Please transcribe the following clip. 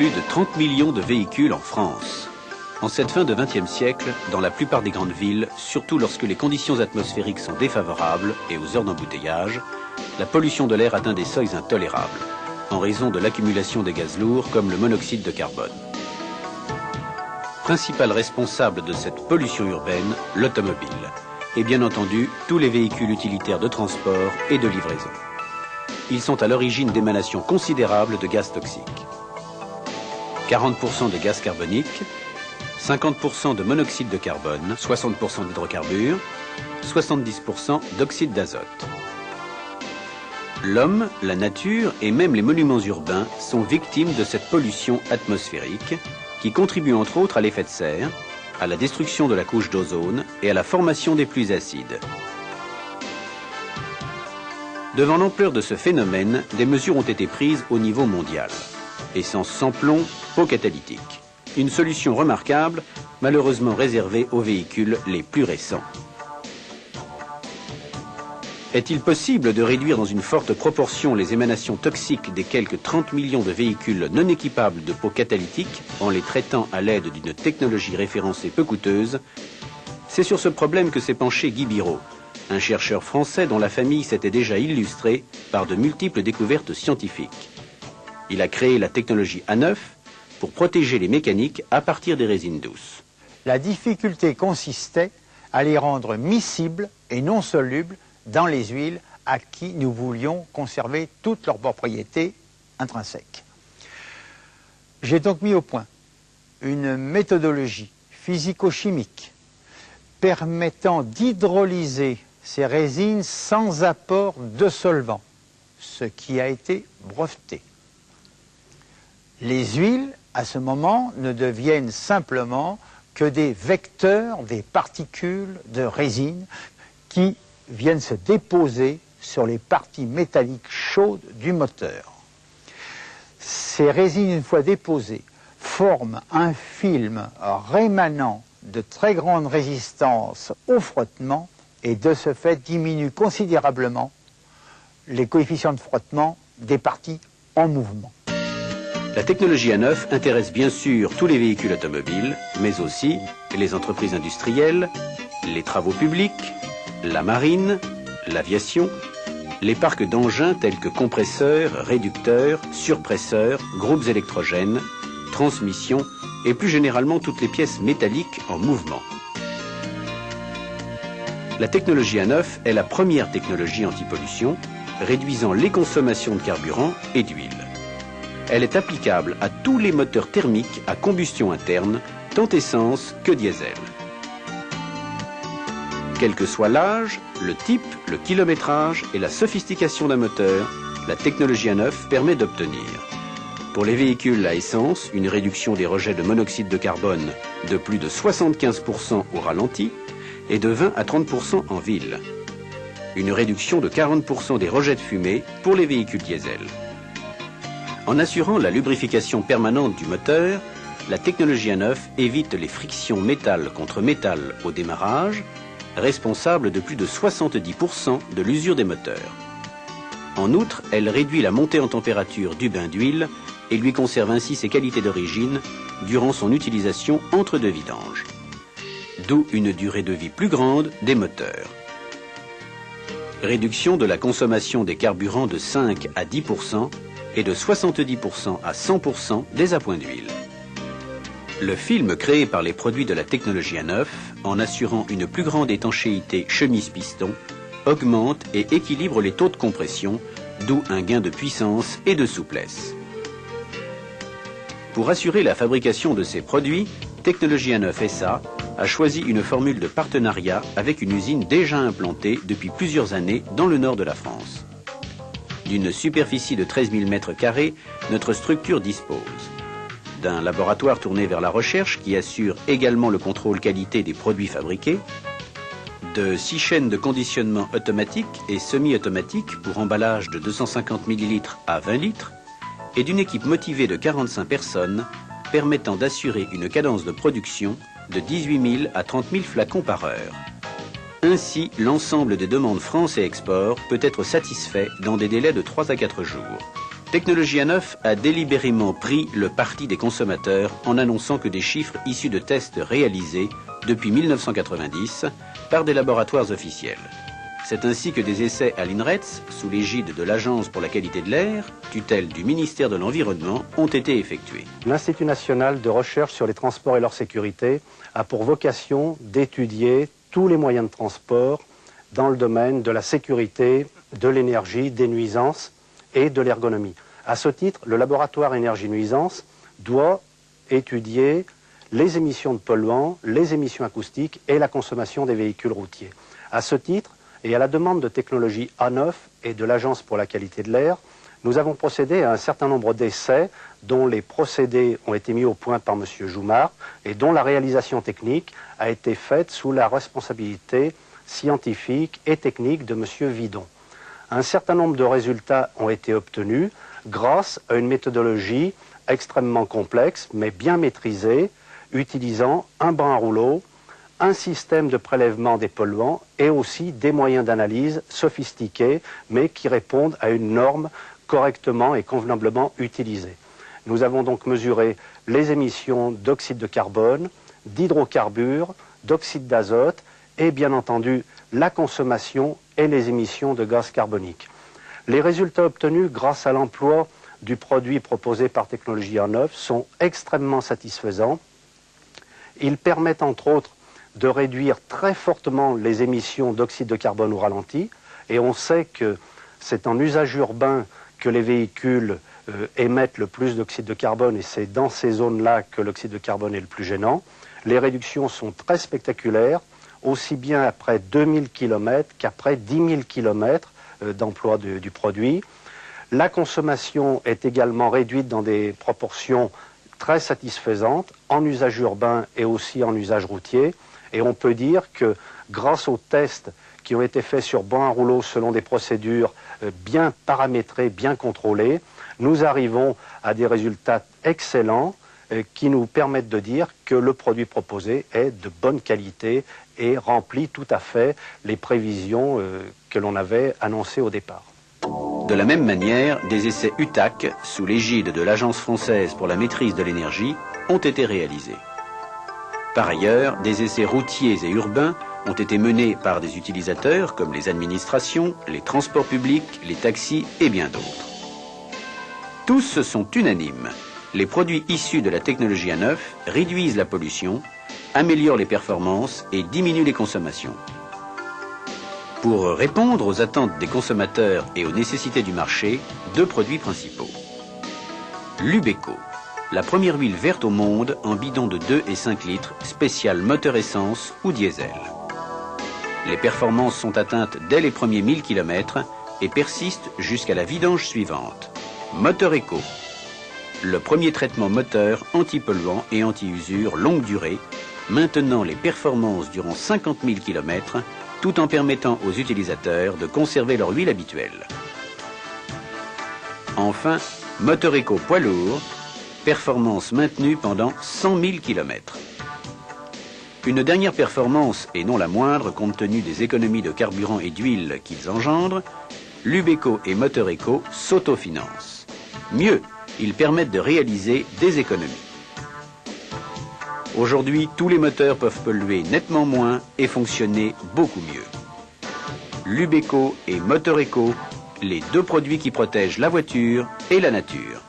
plus de 30 millions de véhicules en France. En cette fin de XXe siècle, dans la plupart des grandes villes, surtout lorsque les conditions atmosphériques sont défavorables et aux heures d'embouteillage, la pollution de l'air atteint des seuils intolérables, en raison de l'accumulation des gaz lourds comme le monoxyde de carbone. Principal responsable de cette pollution urbaine, l'automobile, et bien entendu tous les véhicules utilitaires de transport et de livraison. Ils sont à l'origine d'émanations considérables de gaz toxiques. 40% de gaz carbonique, 50% de monoxyde de carbone, 60% d'hydrocarbures, 70% d'oxyde d'azote. L'homme, la nature et même les monuments urbains sont victimes de cette pollution atmosphérique qui contribue entre autres à l'effet de serre, à la destruction de la couche d'ozone et à la formation des pluies acides. Devant l'ampleur de ce phénomène, des mesures ont été prises au niveau mondial. Essence sans plomb, pot catalytique. Une solution remarquable, malheureusement réservée aux véhicules les plus récents. Est-il possible de réduire dans une forte proportion les émanations toxiques des quelques 30 millions de véhicules non équipables de pots catalytiques en les traitant à l'aide d'une technologie référencée peu coûteuse? C'est sur ce problème que s'est penché Guy Biraud, un chercheur français dont la famille s'était déjà illustrée par de multiples découvertes scientifiques. Il a créé la technologie A9 pour protéger les mécaniques à partir des résines douces. La difficulté consistait à les rendre miscibles et non solubles dans les huiles à qui nous voulions conserver toutes leurs propriétés intrinsèques. J'ai donc mis au point une méthodologie physico-chimique permettant d'hydrolyser ces résines sans apport de solvant, ce qui a été breveté. Les huiles, à ce moment, ne deviennent simplement que des vecteurs des particules de résine qui viennent se déposer sur les parties métalliques chaudes du moteur. Ces résines, une fois déposées, forment un film rémanent de très grande résistance au frottement et de ce fait diminuent considérablement les coefficients de frottement des parties en mouvement. La technologie A9 intéresse bien sûr tous les véhicules automobiles, mais aussi les entreprises industrielles, les travaux publics, la marine, l'aviation, les parcs d'engins tels que compresseurs, réducteurs, surpresseurs, groupes électrogènes, transmissions et plus généralement toutes les pièces métalliques en mouvement. La technologie A9 est la première technologie anti-pollution, réduisant les consommations de carburant et d'huile. Elle est applicable à tous les moteurs thermiques à combustion interne, tant essence que diesel. Quel que soit l'âge, le type, le kilométrage et la sophistication d'un moteur, la technologie A9 permet d'obtenir, pour les véhicules à essence, une réduction des rejets de monoxyde de carbone de plus de 75% au ralenti et de 20 à 30% en ville. Une réduction de 40% des rejets de fumée pour les véhicules diesel. En assurant la lubrification permanente du moteur, la technologie A9 évite les frictions métal contre métal au démarrage, responsable de plus de 70% de l'usure des moteurs. En outre, elle réduit la montée en température du bain d'huile et lui conserve ainsi ses qualités d'origine durant son utilisation entre deux vidanges. D'où une durée de vie plus grande des moteurs. Réduction de la consommation des carburants de 5 à 10% et de 70% à 100% des appoints d'huile. Le film créé par les produits de la technologie A9, en assurant une plus grande étanchéité chemise-piston, augmente et équilibre les taux de compression, d'où un gain de puissance et de souplesse. Pour assurer la fabrication de ces produits, Technologie A9 SA a choisi une formule de partenariat avec une usine déjà implantée depuis plusieurs années dans le nord de la France. D'une superficie de 13 000 m², notre structure dispose d'un laboratoire tourné vers la recherche qui assure également le contrôle qualité des produits fabriqués, de 6 chaînes de conditionnement automatiques et semi-automatiques pour emballage de 250 ml à 20 litres, et d'une équipe motivée de 45 personnes permettant d'assurer une cadence de production de 18 000 à 30 000 flacons par heure. Ainsi, l'ensemble des demandes France et export peut être satisfait dans des délais de 3 à 4 jours. Technologie A9 a délibérément pris le parti des consommateurs en annonçant que des chiffres issus de tests réalisés depuis 1990 par des laboratoires officiels. C'est ainsi que des essais à l'INRETS, sous l'égide de l'Agence pour la qualité de l'air, tutelle du ministère de l'Environnement, ont été effectués. L'Institut national de recherche sur les transports et leur sécurité a pour vocation d'étudier tous les moyens de transport dans le domaine de la sécurité, de l'énergie, des nuisances et de l'ergonomie. À ce titre, le laboratoire énergie-nuisance doit étudier les émissions de polluants, les émissions acoustiques et la consommation des véhicules routiers. À ce titre, et à la demande de Technologie A9 et de l'Agence pour la qualité de l'air, nous avons procédé à un certain nombre d'essais dont les procédés ont été mis au point par M. Joumard et dont la réalisation technique a été faite sous la responsabilité scientifique et technique de M. Vidon. Un certain nombre de résultats ont été obtenus grâce à une méthodologie extrêmement complexe mais bien maîtrisée, utilisant un brin à rouleau, un système de prélèvement des polluants et aussi des moyens d'analyse sophistiqués mais qui répondent à une norme correctement et convenablement utilisée. Nous avons donc mesuré les émissions d'oxyde de carbone, d'hydrocarbures, d'oxyde d'azote et bien entendu la consommation et les émissions de gaz carbonique. Les résultats obtenus grâce à l'emploi du produit proposé par Technologie A9 sont extrêmement satisfaisants. Ils permettent entre autres de réduire très fortement les émissions d'oxyde de carbone au ralenti et on sait que c'est en usage urbain que les véhicules émettent le plus d'oxyde de carbone et c'est dans ces zones-là que l'oxyde de carbone est le plus gênant. Les réductions sont très spectaculaires, aussi bien après 2000 km qu'après 10 000 km d'emploi du produit. La consommation est également réduite dans des proportions très satisfaisantes en usage urbain et aussi en usage routier. Et on peut dire que grâce aux tests qui ont été faits sur banc à rouleau selon des procédures bien paramétrées, bien contrôlées, nous arrivons à des résultats excellents qui nous permettent de dire que le produit proposé est de bonne qualité et remplit tout à fait les prévisions que l'on avait annoncées au départ. De la même manière, des essais UTAC, sous l'égide de l'Agence française pour la maîtrise de l'énergie, ont été réalisés. Par ailleurs, des essais routiers et urbains ont été menés par des utilisateurs comme les administrations, les transports publics, les taxis et bien d'autres. Tous se sont unanimes. Les produits issus de la technologie A9 réduisent la pollution, améliorent les performances et diminuent les consommations. Pour répondre aux attentes des consommateurs et aux nécessités du marché, deux produits principaux. L'Ubeco, la première huile verte au monde en bidon de 2 et 5 litres, spécial moteur essence ou diesel. Les performances sont atteintes dès les premiers 1000 km et persistent jusqu'à la vidange suivante. Moteur Eco, le premier traitement moteur anti-polluant et anti-usure longue durée, maintenant les performances durant 50 000 km, tout en permettant aux utilisateurs de conserver leur huile habituelle. Enfin, Moteur Eco poids lourd, performance maintenue pendant 100 000 km. Une dernière performance, et non la moindre compte tenu des économies de carburant et d'huile qu'ils engendrent, l'Ubeco et Moteur Eco s'autofinancent. Mieux, ils permettent de réaliser des économies. Aujourd'hui, tous les moteurs peuvent polluer nettement moins et fonctionner beaucoup mieux. L'Ubeco et Moteur Eco, les deux produits qui protègent la voiture et la nature.